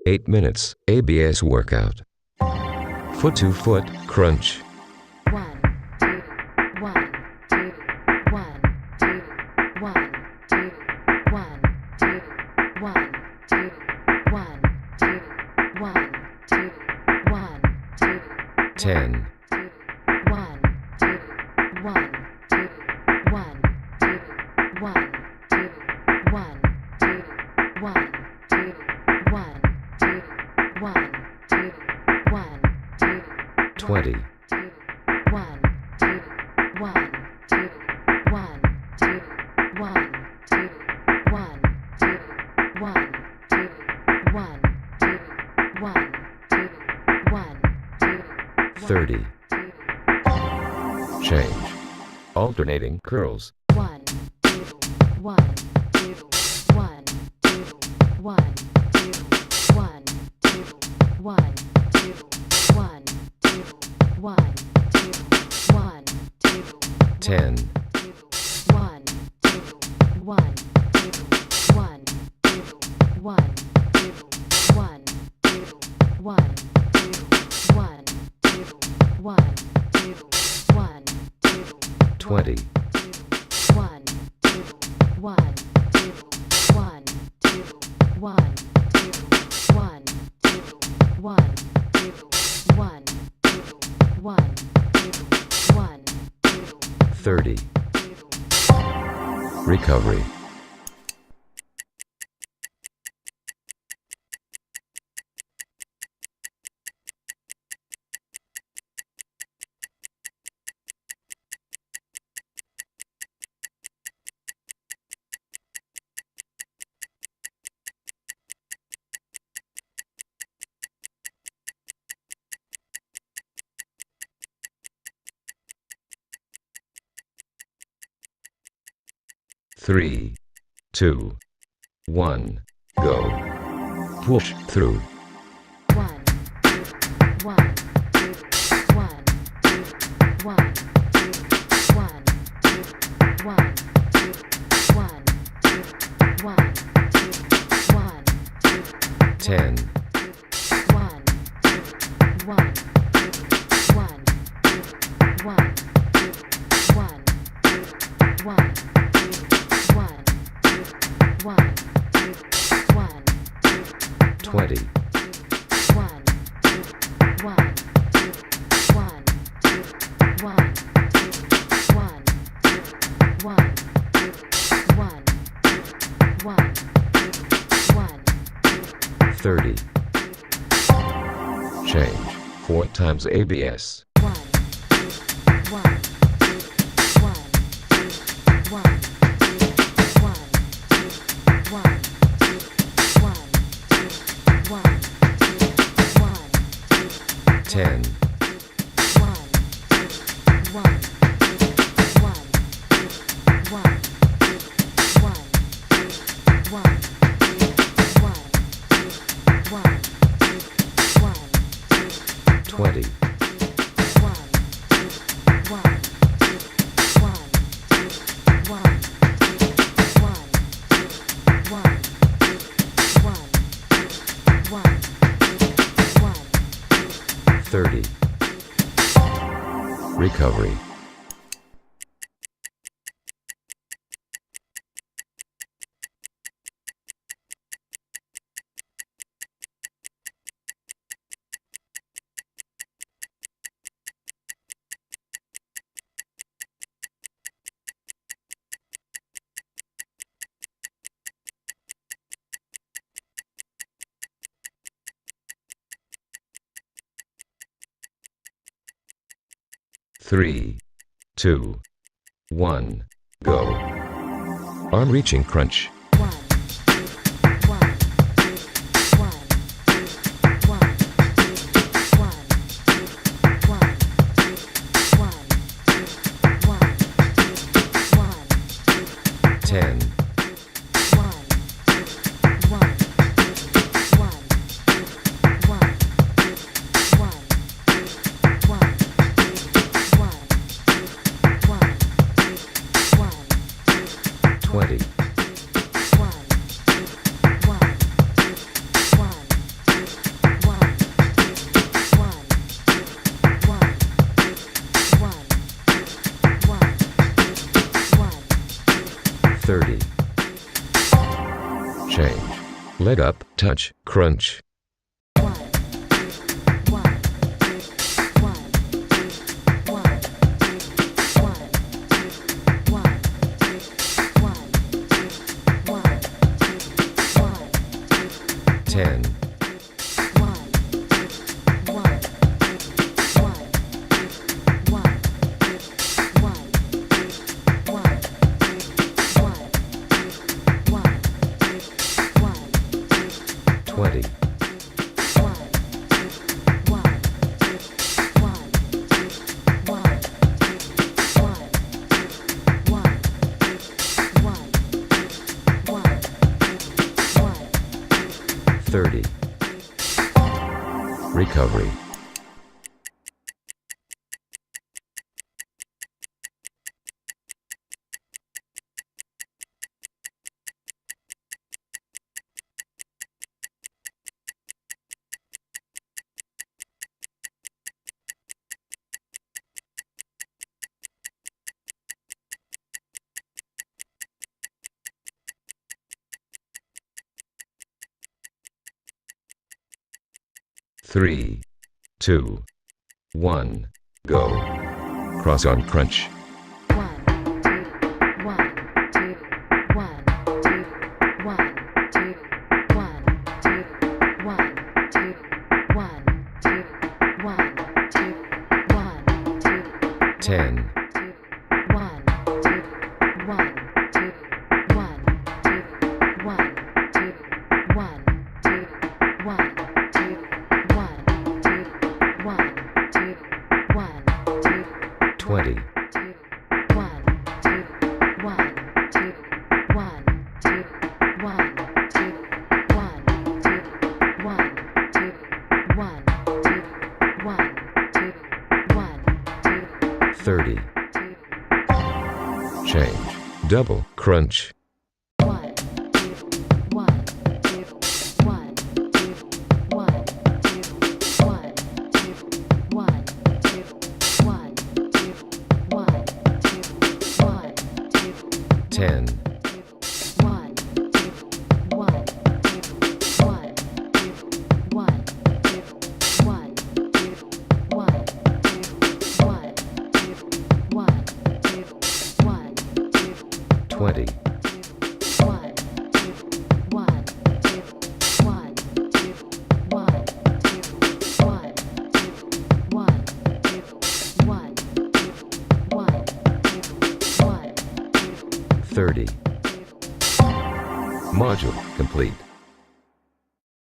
8 minutes ABS workout. Foot to foot crunch. 1, 2, 1, 2, 1, 2, 1, 2, 1, 2, 1, 2, 1, 2, 1, 2, 1, 2, 10, 2, 1, 2, 1, 2, 1, 2, 1, 2, 1, 2, 1, 2, 1, 2, 1, 2, 1, 2, 20, 2, 1, 2, 1, 2, 1, 2, 1, 2, 1, 2, 1, 2, 1, 2, 1, 2, 1, 2, 30. 2, Change. Alternating curls. 1, 2, 1, 2, 1, 2, 1, 2, 1, 2, 1, 2, 1, 2, 1, 2, 1, 2, 10, 2, 1, 2, 1, 2, 1, 2, 1, 2, 1, 2, 1, 2, 1, 2, 1, 2, 1, 2, 20, 1, 2, 1, 2, 1, 2, 1, 2, 1, 2, 1, 2, 1, 2, 1, 2, 1, 2, 30. Recovery. Three, two, one, go. Push through. 1, 2, 1, 2, 1, 2, 1, 2, 1, 2, 1, 2, 1, 2, 1, 2, 1, 2, 10, 1, 2, 1, 2, 1, 2, 1, 2, 1, 2, 1, 2, 1, 2, 1, 2, 1, 2, 20, 1, 2, 1, 2, 1, 2, 1, 2, 1, 2, 1, 2, 1, 2, 1, 2, 1, 30. Change. 4 times ABS. 1, 2, 1, 2, 1, 2, 1, 2, 1, 2, 1, 2, 1, 2, 1, 2, 1, 2, 10, 1, 2, 1, 2, 1, 2, 1, 2, 1, 2, 1, 2, 1, 2, 1, 2, 1, 2, 20, 1, 2, 1, 2, 1, 2, 1, 2, 1, 2, 1, 2, 1, 2, 1, 2, 30. Recovery. Three, two, one, go. Arm reaching crunch. 1, 2, 1, 2, 1, 2, 1, 2, 1, 2, 1, 2, 1, 2, 1, 2, 1, 2, 10, 1, 2, 1, 1, 1, 1, 1, 20, 30. Change. Leg up, touch, crunch. 1, 1, 1, 1, 10. 20. Thirty. Recovery. Three, 2, 1, go. Cross on crunch. 1, 2, 1, 2, 1, 2, 1, 2, 1, 2, 1, 2, 1, 2, 1, 2, 1, 2, 10. 2, 1, 2, 1, 2, 1, 2, 1, 2, 1, 2, 1, 2, 20. 2, 1, 2, 1, 2, 1, 2, 1, 2, 1, 2, 1, 2, 1, 2, 1, 2, 1, 2, 30. 2, Change. Double crunch. 1, 2, 1, 2, 1, 2, 1, 2, 1, 2, 1, 2, 1, 2, 1, 2, 1, 2, 10. 1, 2, 1, 2, 1, 2, 1, 2, 1, 2, 1, 2, 1, 2, 1, 2, 1, 2, 20. 1, 2, 1, 2, 1, 2, 1, 2, 1, 2, 1, 2, 1, 2, 1, 2, 1, 2, 30. Module complete.